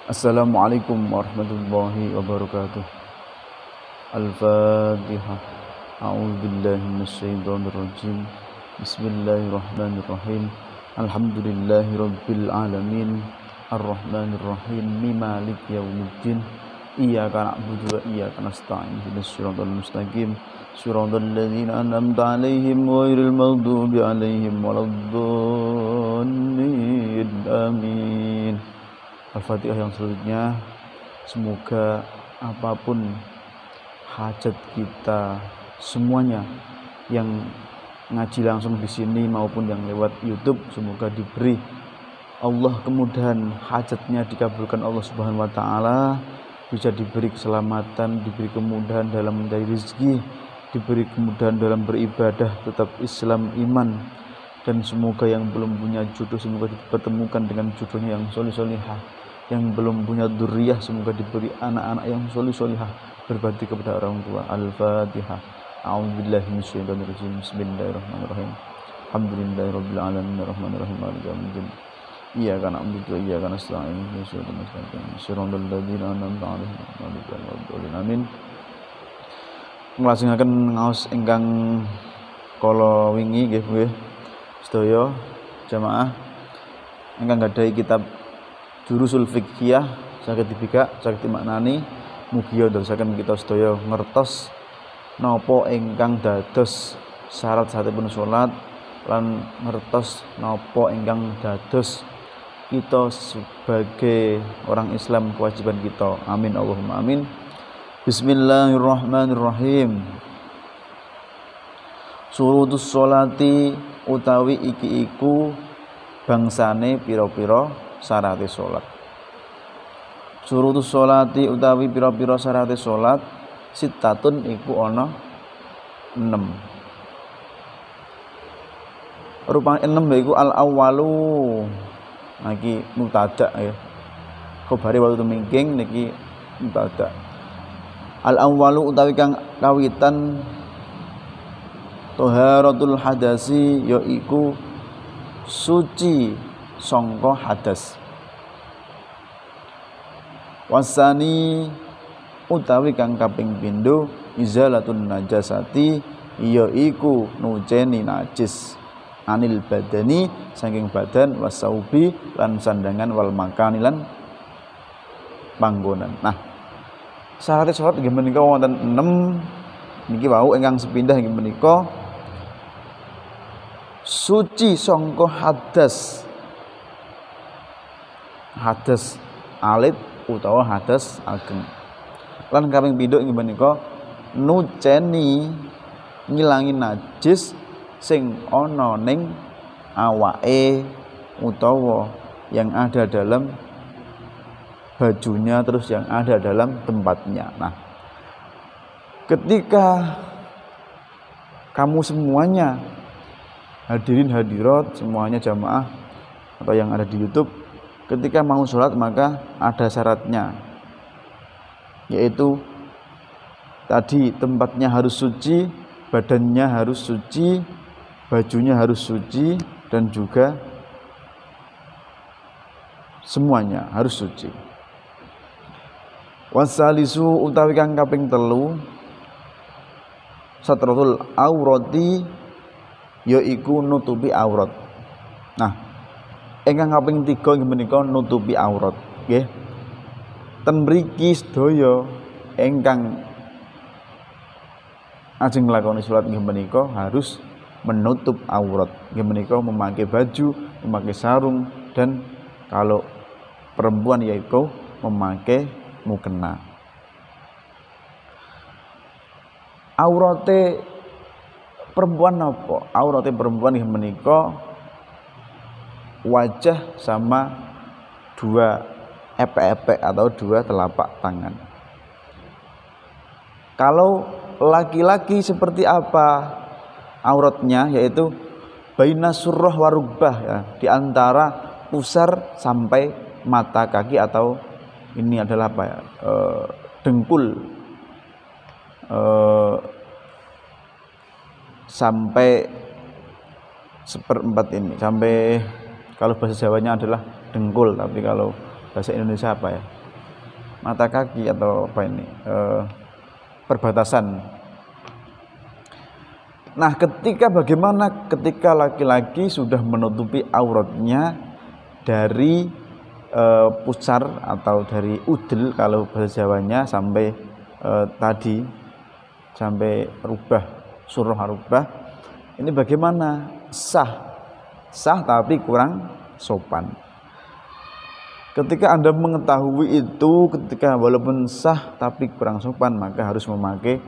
Assalamualaikum warahmatullahi wabarakatuh. Al-Fatihah. A'udzubillahi minasyaitonir rajim. Bismillahirrahmanirrahim. Alhamdulillahi rabbil alamin. Arrahmanir rahim. Maliki yaumiddin. Iyyaka na'budu wa iyyaka nasta'in. Ihdinas siratal mustaqim. Siratal ladzina an'amta 'alaihim ghairil maghdubi 'alaihim waladdallin. Amin. Al-Fatihah yang selanjutnya, semoga apapun hajat kita semuanya yang ngaji langsung di sini maupun yang lewat YouTube, semoga diberi Allah kemudahan, hajatnya dikabulkan Allah Subhanahu wa taala, bisa diberi keselamatan, diberi kemudahan dalam mencari rezeki, diberi kemudahan dalam beribadah, tetap Islam iman, dan semoga yang belum punya jodoh semoga dipertemukan dengan jodohnya yang soleh-solehah, yang belum punya dzurriyyah semoga diberi anak-anak yang soleh-solehah, berbakti kepada orang tua. Al-Fatihah. A'udzubillahi minasyaitonir rajim. Bismillahirrahmanirrahim. Alhamdulillahirabbil alamin arrahmanirrahim maliki yaumiddin. Iyyaka na'budu wa iyyaka nasta'in. Ihdinas siratal mustaqim. Shiratal ladzina an'amta 'alaihim ghairil maghdubi 'alaihim. Amin. Nglajengaken ngaos ingkang kala wingi nggih nggih sedaya jamaah ingkang gadhahi kitab Durusul Fiqhiyah saged dibikak, saged dimaknani, mugi ndadosaken kita sedaya ngertos napa ingkang dados syarat-syaratipun salat lan ngertos napa ingkang dados kita sebagai orang Islam kewajiban kita. Amin Allahumma amin. Bismillahirrahmanirrahim. Surutus sholati utawi iki iku bangsane pira-pira syarate salat. Surutus sholati utawi pira-pira syarate salat sitatun iku ana 6. Rupane 6 yaiku al awwalu. Niki mubtada ya. Khabare waktu mingking niki mubtada. Al awwalu utawi kang kawitan taharatul hadasi yaiku suci sangka hadas. Wasani utawi kang kaping pindho izalatun najasati yaiku nuceni najis anil badani saking badan wasaubi lan sandangan wal makani lan panggonan. Nah, syarat salat nggih menika wonten 6 niki wau ingkang sepindah nggih menika suci sangka hadas. Hadas alit utawa hadas ageng. Lan kaping pindho inggih menika nuceni ngilangi najis sing ana ning awake utawa yang ada dalam bajunya, terus yang ada dalam tempatnya. Nah, ketika kamu semuanya hadirin hadirat semuanya jamaah atau yang ada di YouTube, ketika mau sholat maka ada syaratnya, yaitu tadi tempatnya harus suci, badannya harus suci, bajunya harus suci, dan juga semuanya harus suci. Wasalisu utawi kang kaping 3 satratul aurati yaiku nutupi aurat. Nah, ingkang kaping 3 inggih menika nutupi aurat nggih. Ten mriki sedaya ingkang ajeng nglakoni salat inggih menika harus menutup aurat. Inggih menika memakai baju, memakai sarung, dan kalau perempuan yaitu memakai mukena. Aurate perempuan apa? Aurate perempuan inggih menika wajah sama 2 epek-epek atau 2 telapak tangan. Kalau laki-laki seperti apa auratnya, yaitu baina surrah warubbah ya, di antara pusar sampai mata kaki, atau ini adalah apa ya, dengkul sampai 1/4 ini, sampai kalau bahasa Jawanya adalah dengkul, tapi kalau bahasa Indonesia apa ya, mata kaki atau apa ini, perbatasan. Nah, bagaimana ketika laki-laki sudah menutupi auratnya dari pusar atau dari udel kalau bahasa Jawanya sampai tadi sampai surah rubah, ini bagaimana? Sah tapi kurang sopan. Ketika Anda mengetahui itu, ketika walaupun sah tapi kurang sopan, maka harus memakai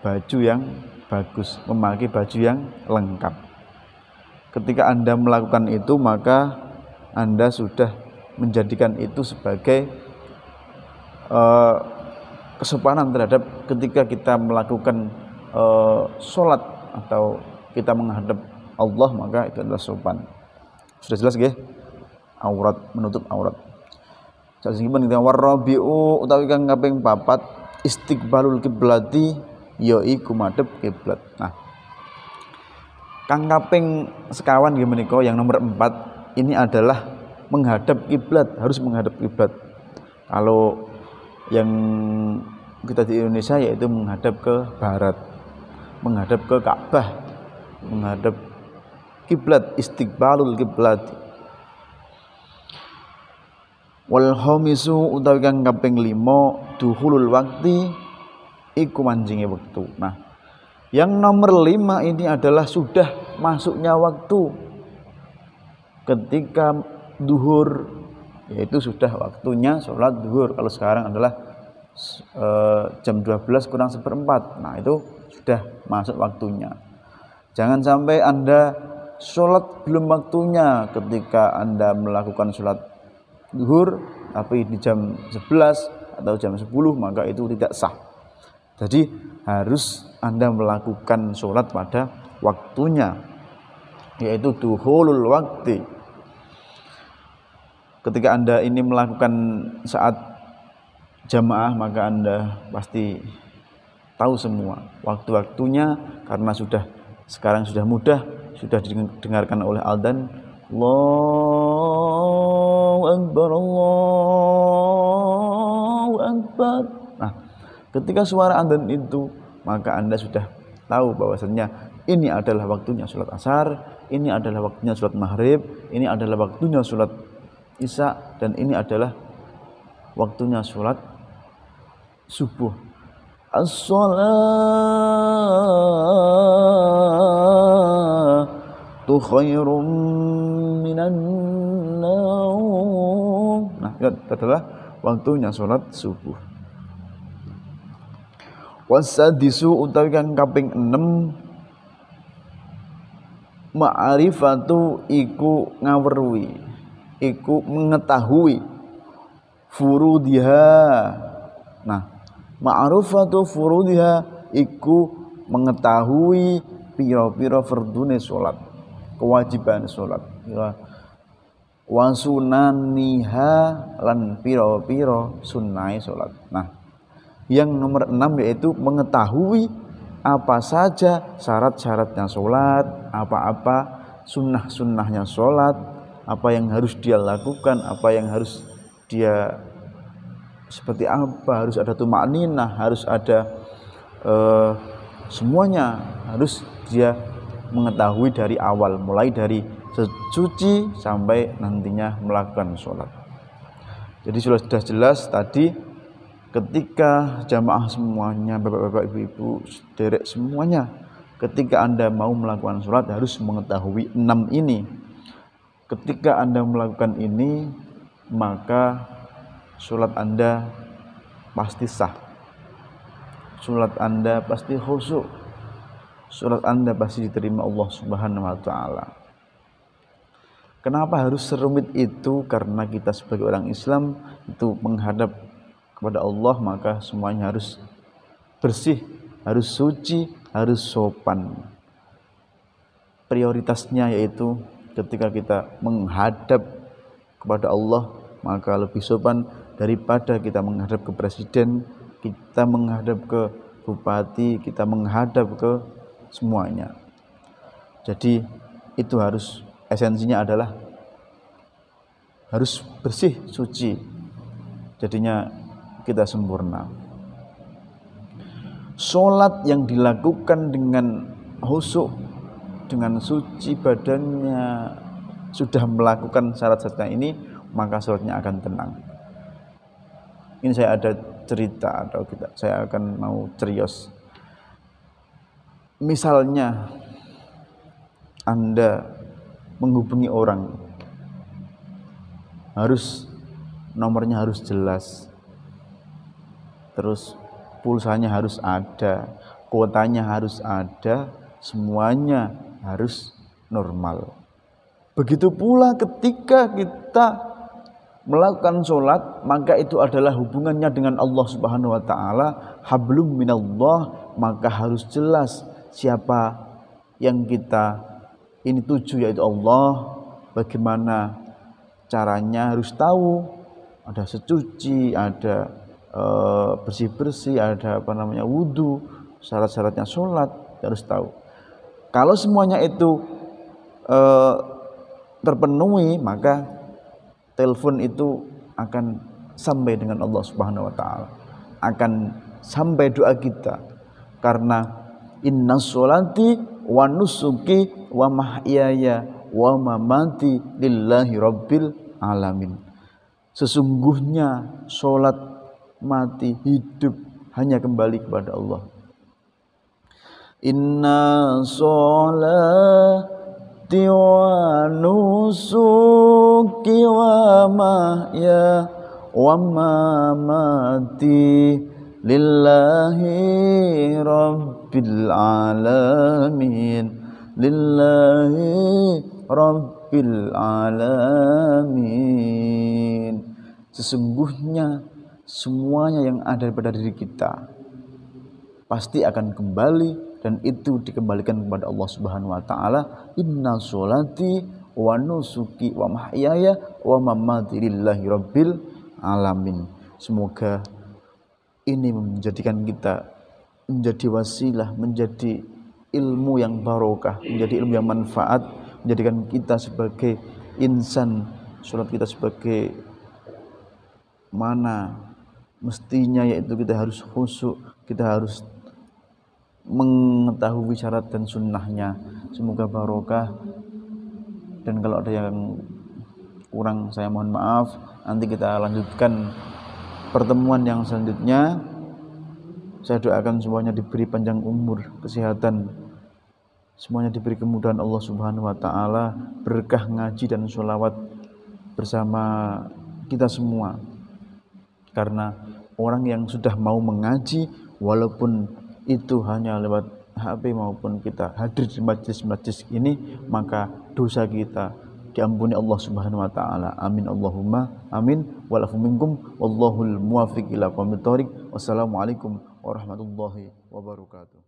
baju yang bagus, memakai baju yang lengkap. Ketika Anda melakukan itu, maka Anda sudah menjadikan itu sebagai kesopanan terhadap ketika kita melakukan sholat atau kita menghadap Allah, maka itu adalah sopan. Sudah jelas nggih? Aurat, menutup aurat. Sajengipun kita warabiu utawi kang kaping 4 istiqbalul kiblati yaiku madhep kiblat. Nah, kang kaping sekawan nggih menika yang nomor 4 ini adalah menghadap kiblat, harus menghadap kiblat. Kalau yang kita di Indonesia yaitu menghadap ke barat, menghadap ke Ka'bah, menghadap kiblat, istiqbalul kiblat. Wal khamisu utawi kang kaping 5 duhulul waqti iku manjinge wektu. Nah, yang nomor 5 ini adalah sudah masuknya waktu ketika duhur, yaitu sudah waktunya sholat duhur. Kalau sekarang adalah jam 12 kurang seperempat. Nah, itu sudah masuk waktunya. Jangan sampai Anda sholat belum waktunya ketika Anda melakukan sholat zuhur tapi di jam 11 atau jam 10, maka itu tidak sah. Jadi harus Anda melakukan sholat pada waktunya, yaitu duhulul waktu. Ketika Anda ini melakukan saat jamaah, maka Anda pasti tahu semua waktu-waktunya, karena sekarang sudah mudah, sudah didengarkan oleh adzan, Allahu Akbar, Allahu Akbar. Nah, ketika suara adzan itu, maka Anda sudah tahu bahwasannya ini adalah waktunya sholat asar, ini adalah waktunya sholat maghrib, ini adalah waktunya sholat isya, dan ini adalah waktunya sholat subuh. As-salatu khairum minan naum. Nah, itu adalah waktunya sholat subuh. Wasadisu utawi kang kaping 6 ma'rifatu iku ngaweruhi, iku mengetahui furudiha. Nah, ma'rifatu furudiha iku mengetahui pira-pira fardune salat, kewajiban salat, wa sunaniha lan pira-pira sunnahe salat. Nah, yang nomor 6 yaitu mengetahui apa saja syarat-syaratnya sholat, apa-apa sunnah-sunnahnya sholat, apa yang harus dia lakukan, apa yang harus dia seperti apa, harus ada tumakninah, harus ada semuanya harus dia mengetahui dari awal, mulai dari suci sampai nantinya melakukan sholat. Jadi sudah jelas tadi, ketika jamaah semuanya, bapak-bapak, ibu-ibu, derek semuanya, ketika Anda mau melakukan sholat harus mengetahui 6 ini. Ketika Anda melakukan ini, maka sholat Anda pasti sah, sholat Anda pasti khusyuk, sholat Anda pasti diterima Allah Subhanahu wa Ta'ala. Kenapa harus serumit itu? Karena kita sebagai orang Islam itu menghadap kepada Allah, maka semuanya harus bersih, harus suci, harus sopan. Prioritasnya yaitu ketika kita menghadap kepada Allah, maka lebih sopan daripada kita menghadap ke presiden, kita menghadap ke bupati, kita menghadap ke semuanya. Jadi itu harus, esensinya adalah harus bersih, suci. jadinya kita sempurna. Sholat yang dilakukan dengan khusyuk, dengan suci badannya, sudah melakukan syarat-syaratnya ini, maka sholatnya akan tenang. Ini saya ada cerita atau saya akan mau cerios. Misalnya Anda menghubungi orang, nomornya harus jelas, terus pulsanya harus ada, kuotanya harus ada, semuanya harus normal. Begitu pula ketika kita melakukan sholat, maka itu adalah hubungannya dengan Allah Subhanahu wa ta'ala, hablum minallah, maka harus jelas siapa yang kita ini tuju, yaitu Allah. Bagaimana caranya harus tahu, ada secuci, ada bersih-bersih, ada wudhu, syarat-syaratnya sholat harus tahu. Kalau semuanya itu terpenuhi, maka telepon itu akan sampai dengan Allah Subhanahu wa ta'ala, akan sampai doa kita. Karena inna sholati wa nusuki wa mahyaya wa mamati lillahi rabbil alamin. Sesungguhnya sholat, mati, hidup hanya kembali kepada Allah. Inna sholati wa nusuki wa mahya wa mamati lillahi rabbil alamin, lillahi rabbil alamin. Sesungguhnya semuanya yang ada pada diri kita pasti akan kembali, dan itu dikembalikan kepada Allah Subhanahu wa ta'ala. Inna sholati wa nusuki wa mahyaya wa mamati lillahi rabbil alamin. Semoga ini menjadikan kita menjadi wasilah, menjadi ilmu yang barokah, menjadi ilmu yang manfaat, menjadikan kita sebagai insan, sholat kita sebagai mana mestinya, yaitu kita harus khusyuk, kita harus mengetahui syarat dan sunnahnya. Semoga barokah, dan kalau ada yang kurang saya mohon maaf. Nanti kita lanjutkan pertemuan yang selanjutnya. Saya doakan semuanya diberi panjang umur, kesehatan, semuanya diberi kemudahan Allah Subhanahu wa ta'ala, berkah ngaji dan sholawat bersama kita semua. Karena orang yang sudah mau mengaji, walaupun itu hanya lewat HP maupun kita hadir di majlis-majlis ini, maka dosa kita diampuni Allah Subhanahu wa ta'ala. Amin Allahumma amin. Walafu minkum wallahul muwafiq ila aqwamit thoriq. Wassalamualaikum warahmatullahi wabarakatuh.